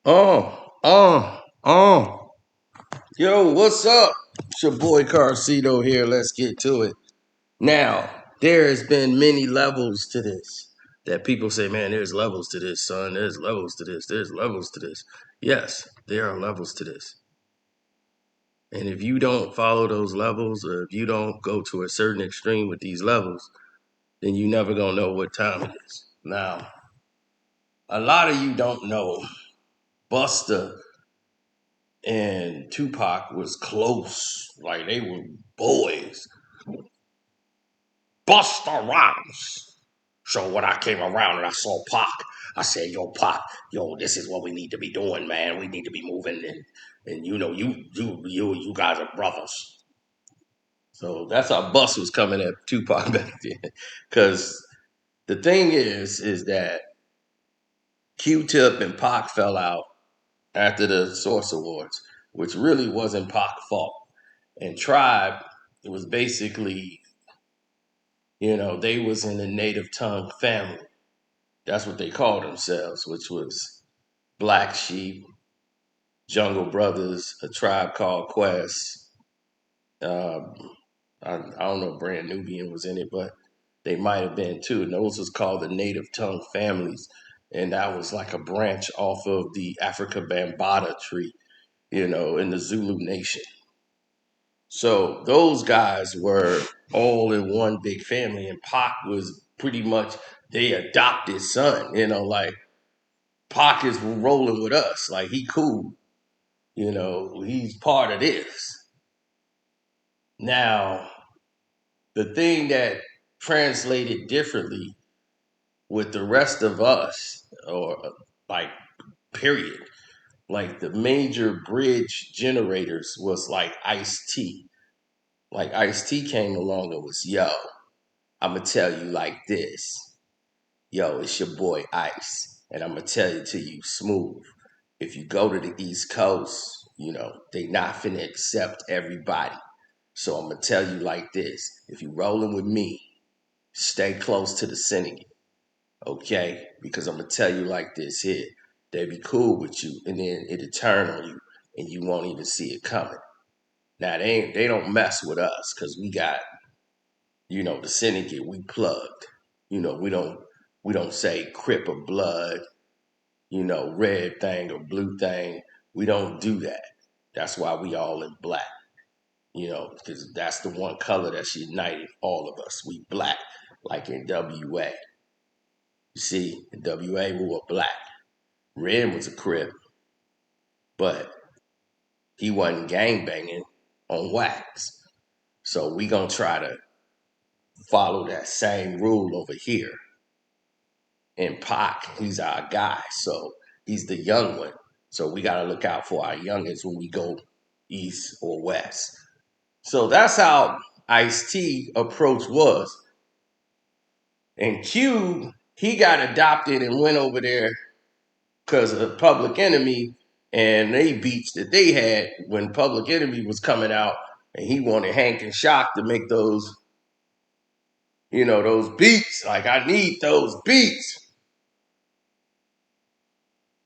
Oh. Yo, what's up? It's your boy Carcito here. Let's get to it. Now, there has been many levels to this. That people say, man, there's levels to this, son. There's levels to this. There's levels to this. Yes, there are levels to this. And if you don't follow those levels, or if you don't go to a certain extreme with these levels, then you never gonna know what time it is. Now, a lot of you don't know Busta and Tupac was close. Like they were boys. Busta Rhymes. So when I came around and I saw Pac, I said, yo, Pac, yo, this is what we need to be doing, man. We need to be moving and you know, you guys are brothers. So that's how Bus was coming at Tupac back then. Cause the thing is that Q-Tip and Pac fell out after the Source Awards, which really wasn't Pac's fault. And Tribe, it was basically, they was in the native tongue family. That's what they called themselves, which was Black Sheep, Jungle Brothers, A Tribe Called Quest. Um, I don't know if Brand Nubian was in it, but they might have been too. And those was called the native tongue families. And that was like a branch off of the Africa Bambata tree, in the Zulu nation. So those guys were all in one big family, and Pac was pretty much they adopted son. Like Pac is rolling with us, like he cool. He's part of this. Now, the thing that translated differently with the rest of us, or like period, like the major bridge generators was like Ice T. Like Ice T came along and was, yo, I'm gonna tell you like this. Yo, it's your boy Ice. And I'm gonna tell it to you smooth. If you go to the East Coast, they not finna accept everybody. So I'm gonna tell you like this. If you rolling with me, stay close to the syndicate. Okay? Because I'm gonna tell you like this here. They be cool with you, and then it'll turn on you, and you won't even see it coming. Now they don't mess with us because we got the syndicate, we plugged. We don't say Crip or Blood, red thing or blue thing. We don't do that. That's why we all in black, because that's the one color that's united all of us. We black, like in WA. You see, in WA we were black. Red was a Crip, but he wasn't gang banging on wax. So we gonna try to follow that same rule over here. And Pac, he's our guy. So he's the young one. So we got to look out for our youngins when we go east or west. So that's how Ice-T approach was. And Q, he got adopted and went over there because of Public Enemy and they beats that they had when Public Enemy was coming out, and he wanted Hank and Shock to make those beats. Like, I need those beats.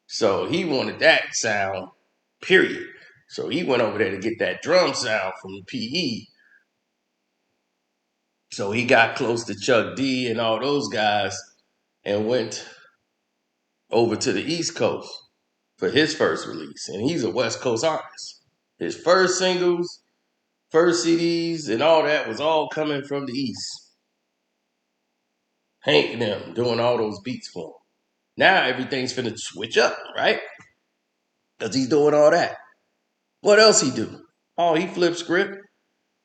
So he wanted that sound, period. So he went over there to get that drum sound from the PE. So he got close to Chuck D and all those guys and went over to the East Coast for his first release. And he's a West Coast artist. His first singles, first CDs, and all that was all coming from the East. Hank and them doing all those beats for him. Now everything's finna switch up, right? Because he's doing all that. What else he do? Oh, he flipped script.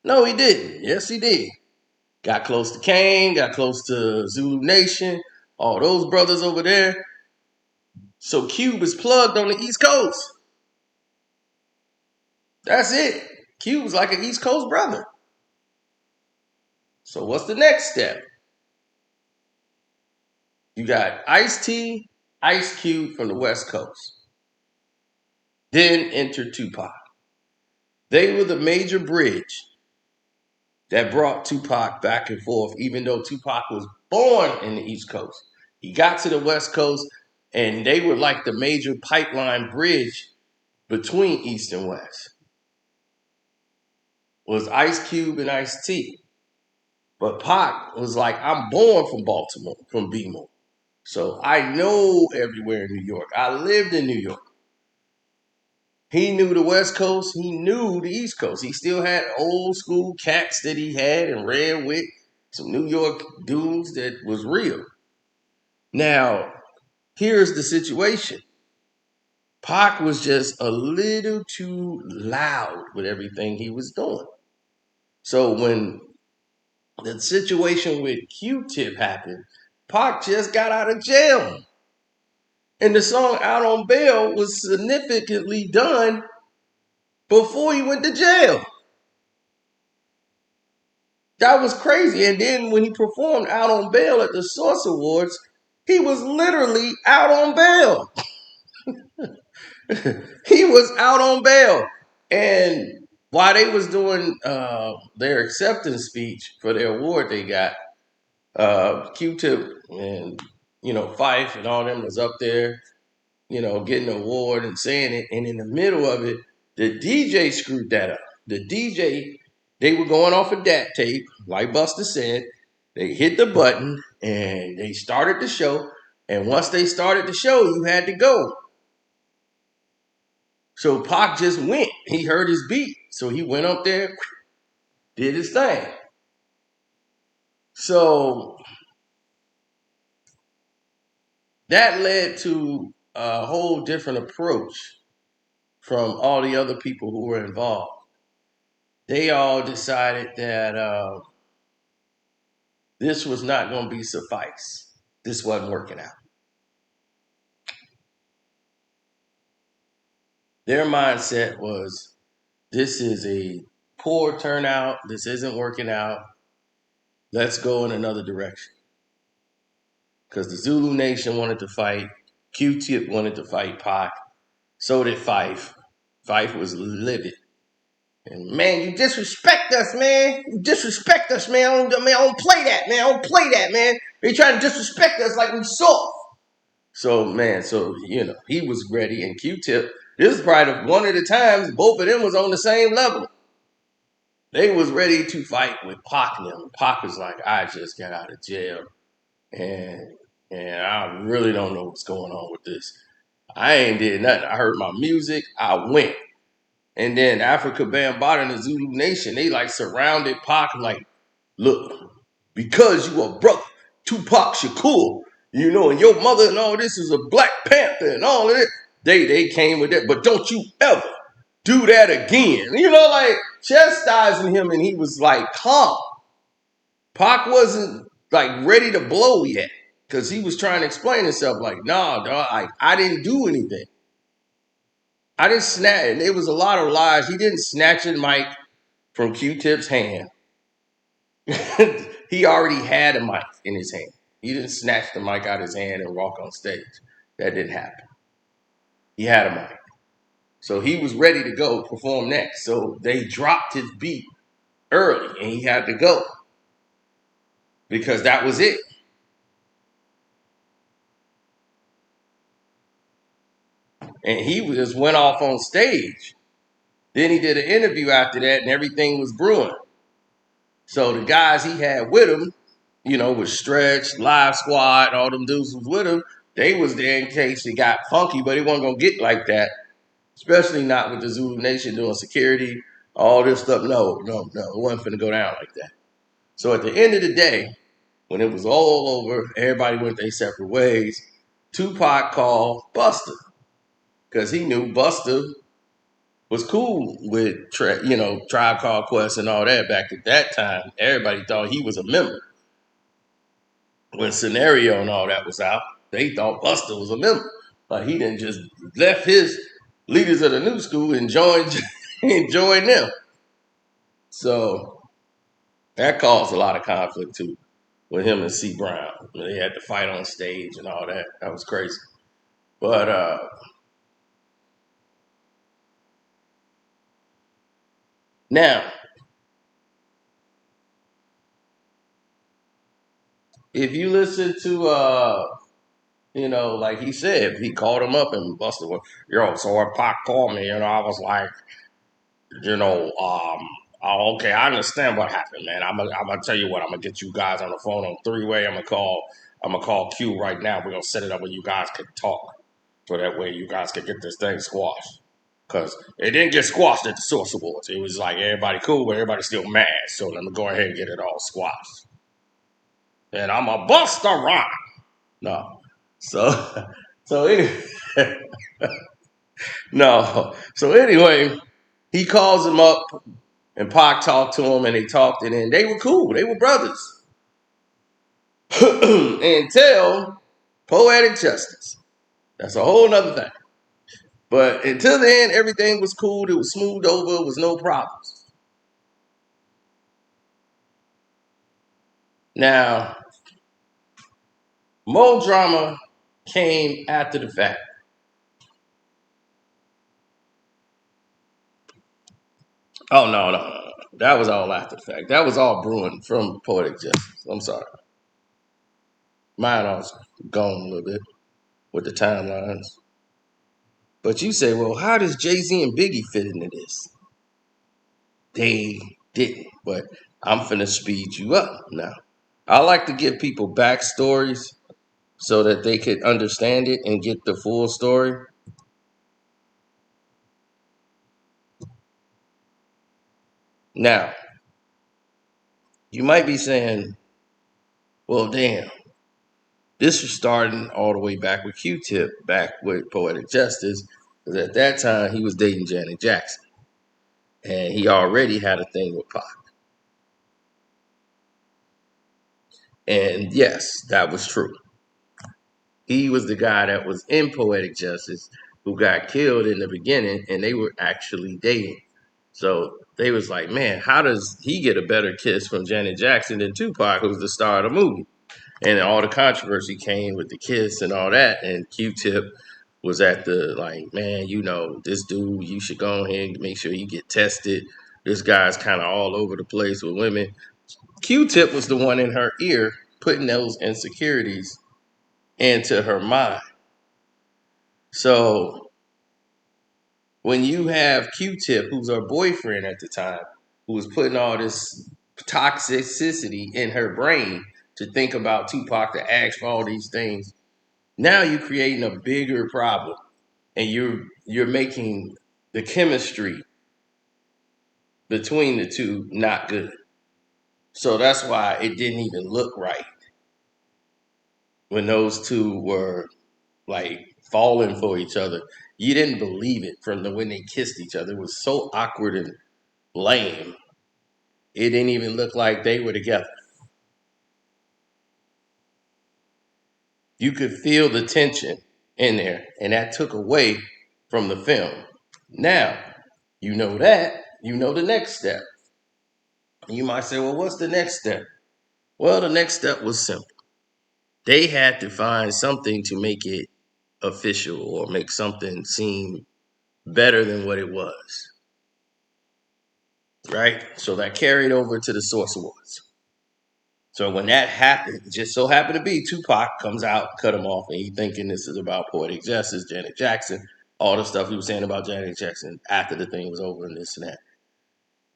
No, he didn't. Yes, he did. Got close to Kane, got close to Zulu Nation, all those brothers over there. So Cube is plugged on the East Coast. That's it. Cube's like an East Coast brother. So what's the next step? You got Ice-T, Ice Cube from the West Coast. Then enter Tupac. They were the major bridge that brought Tupac back and forth, even though Tupac was born in the East Coast. He got to the West Coast, And they were like the major pipeline bridge between East and West. Was Ice Cube and Ice T. But Pac was like, I'm born from Baltimore, from B-More. So I know everywhere in New York. I lived in New York. He knew the West Coast. He knew the East Coast. He still had old school cats that he had and ran with. Some New York dudes that was real. Now, here's the situation. Pac was just a little too loud with everything he was doing. So when the situation with Q-Tip happened, Pac just got out of jail. And the song Out on Bail was significantly done before he went to jail. That was crazy. And then when he performed Out on Bail at the Source Awards, he was literally out on bail. He was out on bail. And while they was doing their acceptance speech for their award they got, Q-Tip and, Fife and all them was up there, getting an award and saying it. And in the middle of it, the DJ screwed that up. The DJ, they were going off a DAT tape, like Busta said. They hit the button and they started the show. And once they started the show, you had to go. So Pac just went. He heard his beat. So he went up there, did his thing. So that led to a whole different approach from all the other people who were involved. They all decided that this was not going to be suffice. This wasn't working out. Their mindset was, this is a poor turnout. This isn't working out. Let's go in another direction. Because the Zulu Nation wanted to fight. Q-Tip wanted to fight Pac. So did Fife. Fife was livid. And man, you disrespect us, man. You disrespect us, man. I don't play that, man. I don't play that, man. They trying to disrespect us like we soft. So, man, he was ready. And Q-Tip, this is probably one of the times both of them was on the same level. They was ready to fight with Pac and them. Pac was like, I just got out of jail. And I really don't know what's going on with this. I ain't did nothing. I heard my music. I went. And then Africa Bambaataa and the Zulu Nation, they like surrounded Pac like, look, because you are brother Tupac Shakur, and your mother and all this is a Black Panther and all of it. They came with that, but don't you ever do that again. Like chastising him, and he was like calm. Pac wasn't like ready to blow yet because he was trying to explain himself like, nah, dog, I didn't do anything. I didn't snatch, and it was a lot of lies. He didn't snatch the mic from Q-Tip's hand. He already had a mic in his hand. He didn't snatch the mic out of his hand and walk on stage. That didn't happen. He had a mic. So he was ready to go perform next. So they dropped his beat early and he had to go because that was it. And he just went off on stage. Then he did an interview after that and everything was brewing. So the guys he had with him, with Stretch, Live Squad, all them dudes was with him, they was there in case it got funky, but it wasn't going to get like that. Especially not with the Zulu Nation doing security, all this stuff. No, it wasn't finna go down like that. So at the end of the day, when it was all over, everybody went their separate ways. Tupac called Busta because he knew Busta was cool with Tribe Called Quest and all that back at that time. Everybody thought he was a member. When Scenario and all that was out, they thought Busta was a member. But he didn't just left his leaders of the new school and joined them. So that caused a lot of conflict too with him and C. Brown. They had to fight on stage and all that. That was crazy. But now, if you listen to like he said, he called him up and Busta was, so when Pac called me, I was like, oh, okay, I understand what happened, man. I'm gonna tell you what, I'm gonna get you guys on the phone on three-way. I'm gonna call Q right now. We're gonna set it up where you guys can talk. So that way you guys can get this thing squashed. Cause it didn't get squashed at the Source Awards. It was like everybody cool, but everybody's still mad. So let me go ahead and get it all squashed. And I'm a Busta Rhymes. No. So so anyway, no. So anyway, he calls him up and Pac talked to him and they talked and then they were cool. They were brothers. Until Poetic Justice. That's a whole nother thing. But until then, everything was cool. It was smoothed over. It was no problems. Now, more drama came after the fact. Oh, no, no, no, no. That was all after the fact. That was all brewing from Poetic Justice. I'm sorry. Mine was gone a little bit with the timelines. But you say, well, how does Jay-Z and Biggie fit into this? They didn't. But I'm finna speed you up now. I like to give people backstories so that they could understand it and get the full story. Now, you might be saying, well, damn, this was starting all the way back with Q-Tip, back with Poetic Justice, because at that time he was dating Janet Jackson. And he already had a thing with Pac. And yes, that was true. He was the guy that was in Poetic Justice who got killed in the beginning, and they were actually dating. So they was like, man, how does he get a better kiss from Janet Jackson than Tupac, who's the star of the movie? And all the controversy came with the kiss and all that. And Q-Tip was at the like, man, this dude, you should go ahead and make sure you get tested. This guy's kind of all over the place with women. Q-Tip was the one in her ear putting those insecurities into her mind. So when you have Q-Tip, who's her boyfriend at the time, who was putting all this toxicity in her brain to think about Tupac, to ask for all these things, now you're creating a bigger problem, and you're making the chemistry between the two not good. So that's why it didn't even look right when those two were like falling for each other. You didn't believe it from when they kissed each other. It was so awkward and lame. It didn't even look like they were together. You could feel the tension in there, and that took away from the film. Now, you know that, you know the next step. You might say, well, what's the next step? Well, the next step was simple. They had to find something to make it official or make something seem better than what it was. Right? So that carried over to the Source Awards. So when that happened, it just so happened to be Tupac comes out, cut him off, and he thinking this is about Poetic Justice, Janet Jackson, all the stuff he was saying about Janet Jackson after the thing was over and this and that.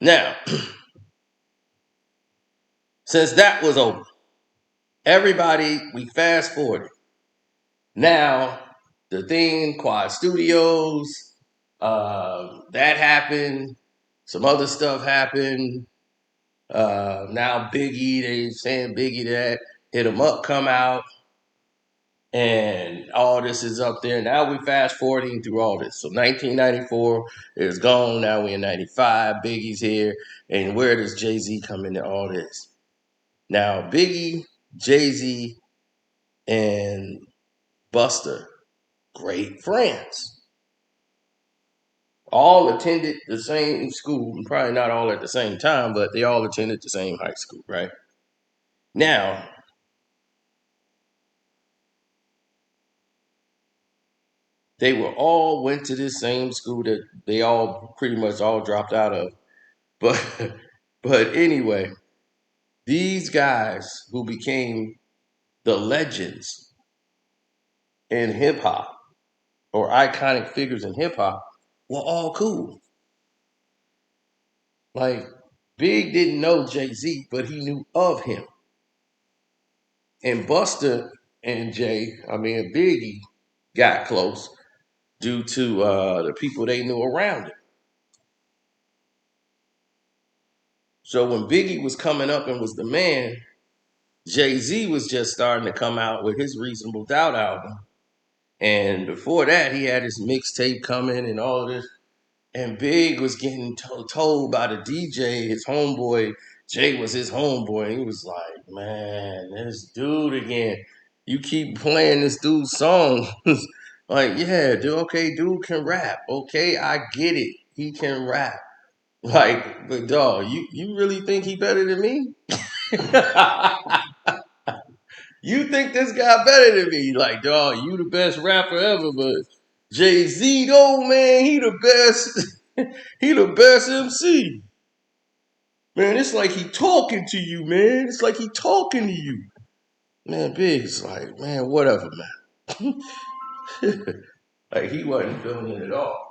Now, since that was over, everybody, we fast forward. Now, the thing, Quad Studios, that happened. Some other stuff happened. Now Biggie, they saying Biggie that hit him up, come out, and all this is up there. Now we fast forwarding through all this. So 1994 is gone. Now we in 95. Biggie's here, and where does Jay-Z come into all this? Now Biggie, Jay-Z, and Busta, great friends. All attended the same school, probably not all at the same time, but they all attended the same high school, right? Now, they were all went to this same school that they all pretty much all dropped out of. But but anyway, these guys who became the legends in hip hop or iconic figures in hip hop were all cool. Like Big didn't know Jay-Z, but he knew of him. And Busta and Biggie got close due to the people they knew around him. So when Biggie was coming up and was the man, Jay-Z was just starting to come out with his Reasonable Doubt album. And before that, he had his mixtape coming and all of this. And Big was getting told by the DJ, his homeboy, Jay was his homeboy. And he was like, man, this dude again. You keep playing this dude's songs. Like, yeah, dude, okay, dude can rap. Okay, I get it. He can rap. Like, but dog, you really think he better than me? You think this guy better than me? Like, dog, you the best rapper ever, but Jay-Z, though, man, he the best. He the best MC. Man, it's like he talking to you, man. It's like he talking to you. Man, Big's like, man, whatever, man. Like he wasn't feeling it at all.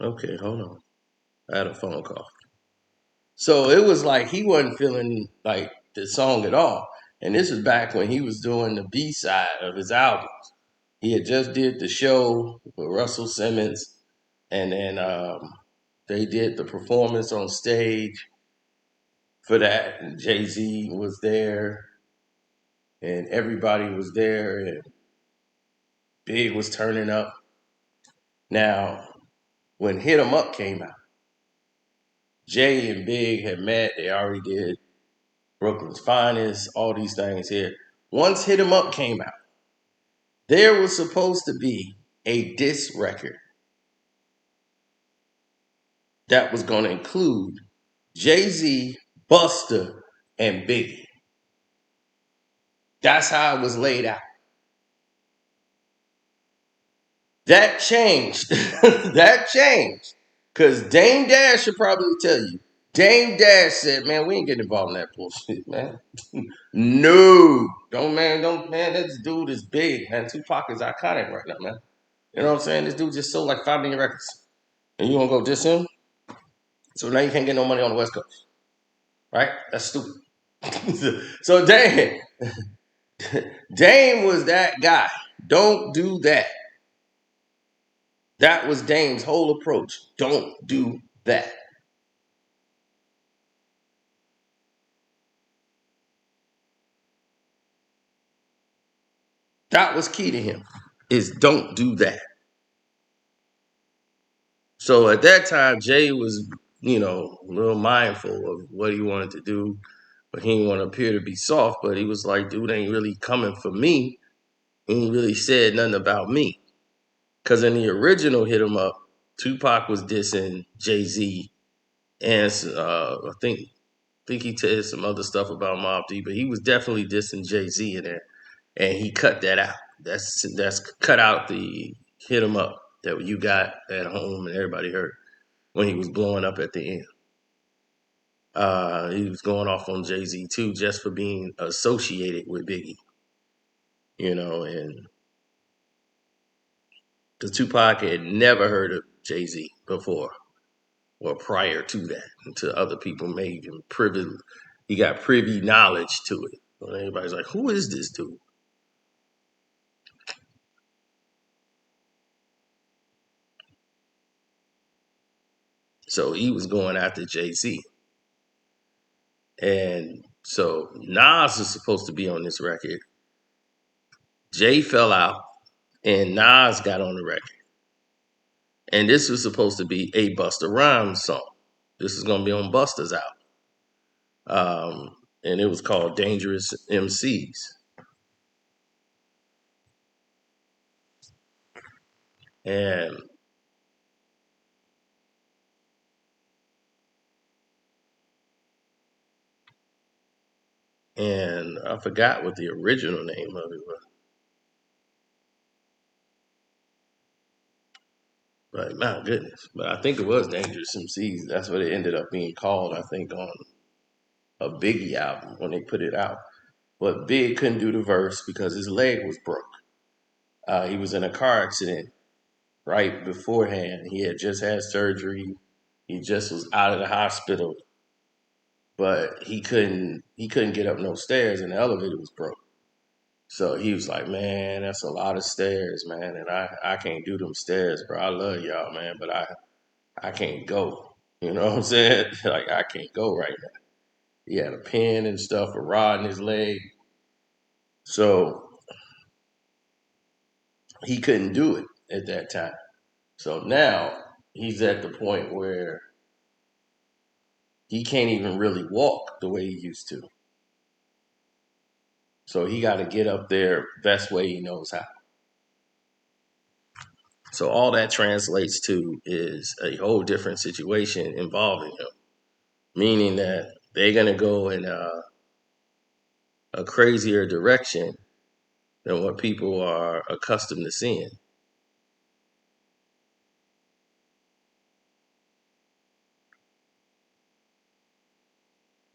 Okay, hold on. I had a phone call. So it was like he wasn't feeling like the song at all. And this is back when he was doing the B side of his albums. He had just did the show with Russell Simmons, and then they did the performance on stage for that. And Jay-Z was there, and everybody was there, and Big was turning up. Now, when Hit 'Em Up came out, Jay and Big had met. They already did Brooklyn's Finest, all these things here. Once Hit 'Em Up came out, there was supposed to be a diss record that was going to include Jay-Z, Busta, and Biggie. That's how it was laid out. That changed. That changed. Because Dame Dash should probably tell you. Dame Dash said, man, we ain't getting involved in that bullshit, man. No. Don't, man, this dude is big, man. Tupac is iconic right now, man. You know what I'm saying? This dude just sold like 5 million records. And you want to go diss him? So now you can't get no money on the West Coast. Right? That's stupid. So Dame was that guy. Don't do that. That was Dame's whole approach. Don't do that. That was key to him. Is don't do that. So at that time, Jay was, a little mindful of what he wanted to do, but he didn't want to appear to be soft. But he was like, dude ain't really coming for me. He ain't really said nothing about me. Because in the original Hit 'Em Up, Tupac was dissing Jay-Z, and I think he said some other stuff about Mobb Deep, but he was definitely dissing Jay-Z in there, and he cut that out. That's cut out the Hit 'Em Up that you got at home and everybody heard when he was blowing up at the end. He was going off on Jay-Z too, just for being associated with Biggie, and the Tupac had never heard of Jay-Z before or prior to that until other people made him privy. He got privy knowledge to it. And everybody's like, who is this dude? So he was going after Jay-Z. And so Nas is supposed to be on this record. Jay fell out and Nas got on the record. And this was supposed to be a Busta Rhymes song. This is going to be on Busta's album. And it was called Dangerous MCs. and I forgot what the original name of it was. But my goodness. But I think it was Dangerous MCs. That's what it ended up being called, I think, on a Biggie album when they put it out. But Big couldn't do the verse because his leg was broke. He was in a car accident right beforehand. He had just had surgery. He just was out of the hospital, but he couldn't get up no stairs and the elevator was broke. So he was like, man, that's a lot of stairs, man, and I can't do them stairs, bro. I love y'all, man, but I can't go. You know what I'm saying? Like I can't go right now. He had a pin and stuff, a rod in his leg. So he couldn't do it at that time. So now he's at the point where he can't even really walk the way he used to. So he got to get up there best way he knows how. So all that translates to is a whole different situation involving him, meaning that they're gonna go in a crazier direction than what people are accustomed to seeing.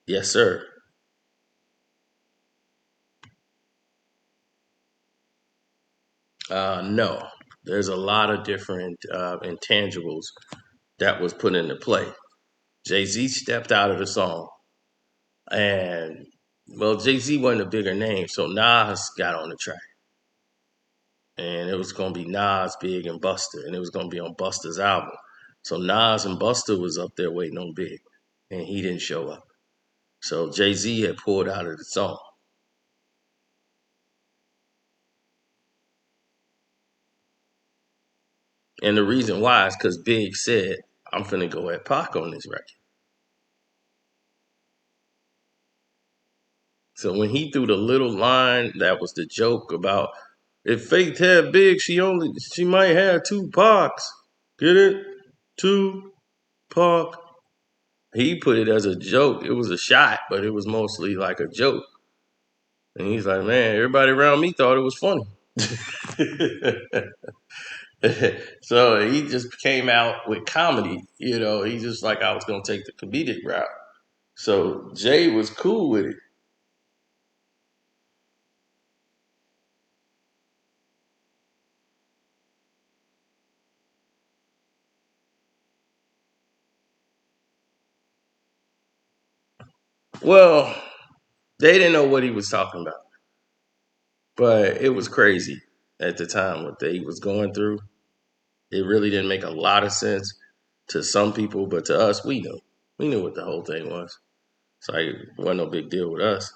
Yes, sir. No, there's a lot of different intangibles that was put into play. Jay Z stepped out of the song, and well, Jay Z wasn't a bigger name, so Nas got on the track, and it was gonna be Nas, Big, and Busta, and it was gonna be on Busta's album. So Nas and Busta was up there waiting on Big, and he didn't show up. So Jay Z had pulled out of the song, and the reason why is because Big said, "I'm finna go at Pac on this record." So when he threw the little line that was the joke about if Faith had Big, she might have two Pacs. Get it? Two Pac. He put it as a joke. It was a shot, but it was mostly like a joke. And he's like, man, everybody around me thought it was funny. So he just came out with comedy. He just like I was gonna take the comedic route. So Jay was cool with it. Well, they didn't know what he was talking about, but it was crazy at the time what they was going through. It really didn't make a lot of sense to some people, but to us, we knew. We knew what the whole thing was. So it wasn't no big deal with us.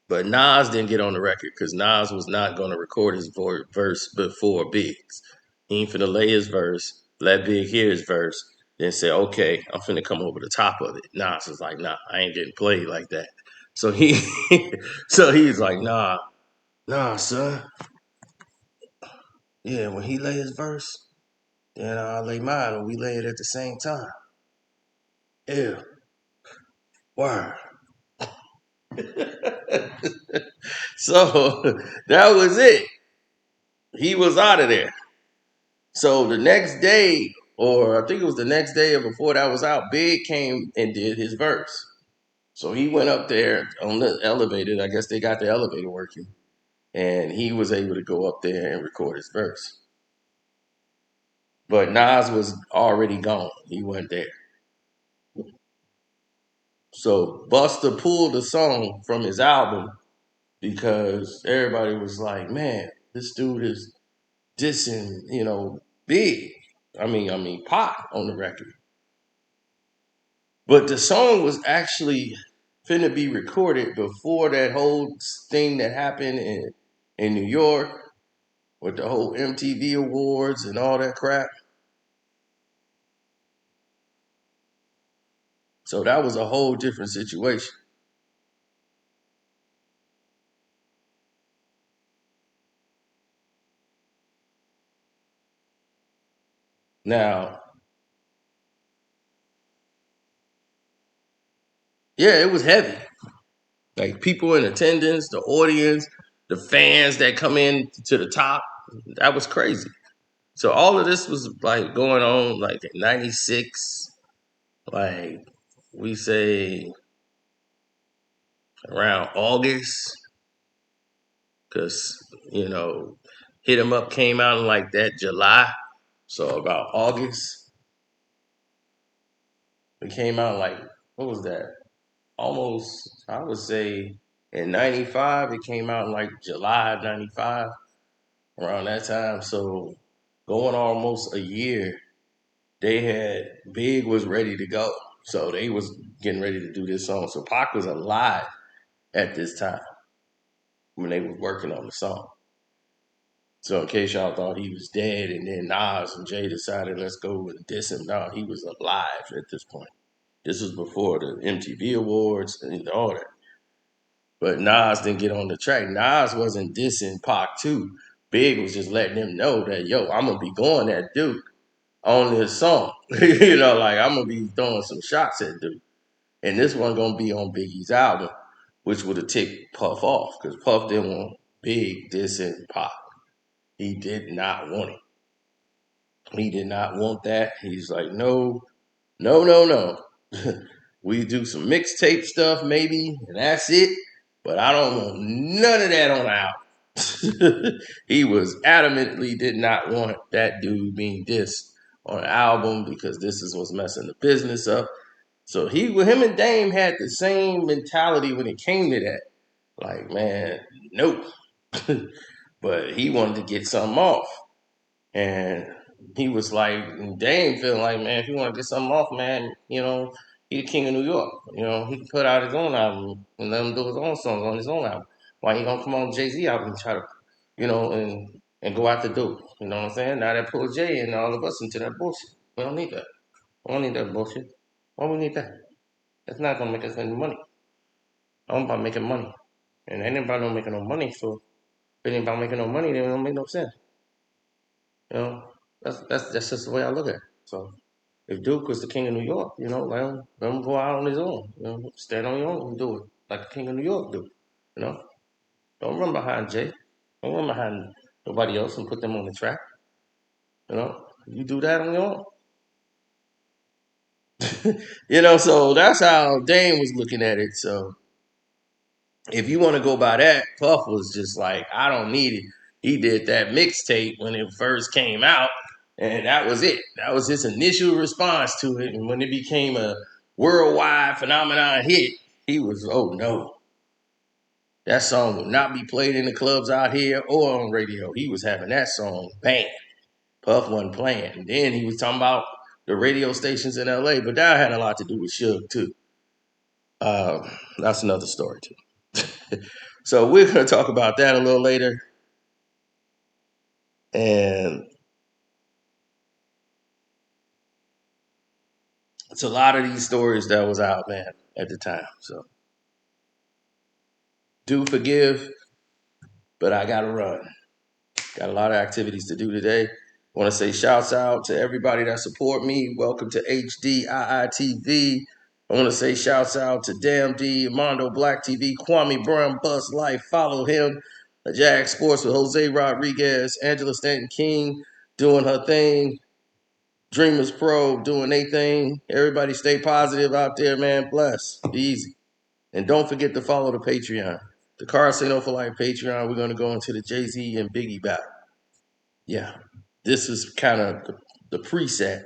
But Nas didn't get on the record because Nas was not going to record his verse before Big's. He ain't finna lay his verse, let Big hear his verse, then say, okay, I'm finna come over the top of it. Nas was like, nah, I ain't getting played like that. So so he's like, nah, son. Yeah, when he lay his verse, then I'll lay mine and we lay it at the same time. Yeah, word. So that was it. He was out of there. So the next day, or I think it was the next day or before that was out, Big came and did his verse. So he went up there on the elevator. I guess they got the elevator working. And he was able to go up there and record his verse. But Nas was already gone. He wasn't there. So Buster pulled the song from his album because everybody was like, man, this dude is dissing, Big. I mean, Pop on the record. But the song was actually finna be recorded before that whole thing that happened in New York with the whole MTV awards and all that crap. So that was a whole different situation. Now, yeah, it was heavy. Like people in attendance, the audience, the fans that come in to the top, that was crazy. So all of this was like going on like in '96, like we say around August, because Hit 'Em Up came out in like that July. So about August, it came out like what was that? Almost I would say in '95, it came out in like July '95, around that time. So going almost a year, they had Big was ready to go. So they was getting ready to do this song. So Pac was alive at this time when they was working on the song. So in case y'all thought he was dead and then Nas and Jay decided let's go and diss him, no, he was alive at this point. This was before the MTV Awards and all that. But Nas didn't get on the track. Nas wasn't dissing Pac too. Big was just letting him know that, yo, I'm gonna be going at Duke on this song. Like I'm gonna be throwing some shots at Duke. And this one gonna be on Biggie's album, which would have ticked Puff off, because Puff didn't want Big dissing Pac. He did not want it. He did not want that. He's like, no, no, no, no. We do some mixtape stuff maybe, and that's it. But I don't want none of that on the album. He was adamantly did not want that dude being dissed on an album because this is what's messing the business up. So him and Dame had the same mentality when it came to that. Like, man, nope. But he wanted to get something off. And he was like, Dame feeling like, man, if you want to get something off, man, he the king of New York. He can put out his own album and let him do his own songs on his own album. Why he gonna come on Jay-Z album and try to, and go out the door? You know what I'm saying? Now that pull Jay and all of us into that bullshit. We don't need that. We don't need that bullshit. Why we need that? It's not gonna make us any money. I'm about making money. And anybody don't making no money, so if anybody making no money, then it don't make no sense. You know, that's just the way I look at it. So if Duke was the king of New York, let him go out on his own. Stand on your own and do it like the king of New York do. You know, don't run behind Jay. Don't run behind nobody else and put them on the track. You do that on your own. So that's how Dame was looking at it. So if you want to go by that, Puff was just like, I don't need it. He did that mixtape when it first came out, and that was it. That was his initial response to it. And when it became a worldwide phenomenon hit, he was, oh no, that song will not be played in the clubs out here or on radio. He was having that song banned. Puff wasn't playing. And then he was talking about the radio stations in LA, but that had a lot to do with Suge too. That's another story too. So we're going to talk about that a little later. And it's a lot of these stories that was out, man, at the time. So do forgive, but I got to run. Got a lot of activities to do today. Want to say shouts out to everybody that support me. Welcome to HDIITV. I want to say shouts out to Damn D, Mondo Black TV, Kwame Brown, Bust Life. Follow him. Jag Sports with Jose Rodriguez, Angela Stanton King doing her thing. Dreamers Pro doing their thing. Everybody stay positive out there, man. Bless. Be easy. And don't forget to follow the Patreon. The Casino for Life Patreon. We're going to go into the Jay-Z and Biggie battle. Yeah. This is kind of the preset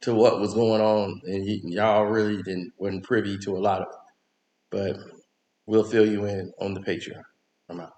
to what was going on. And y'all really wasn't privy to a lot of it. But we'll fill you in on the Patreon. I'm out.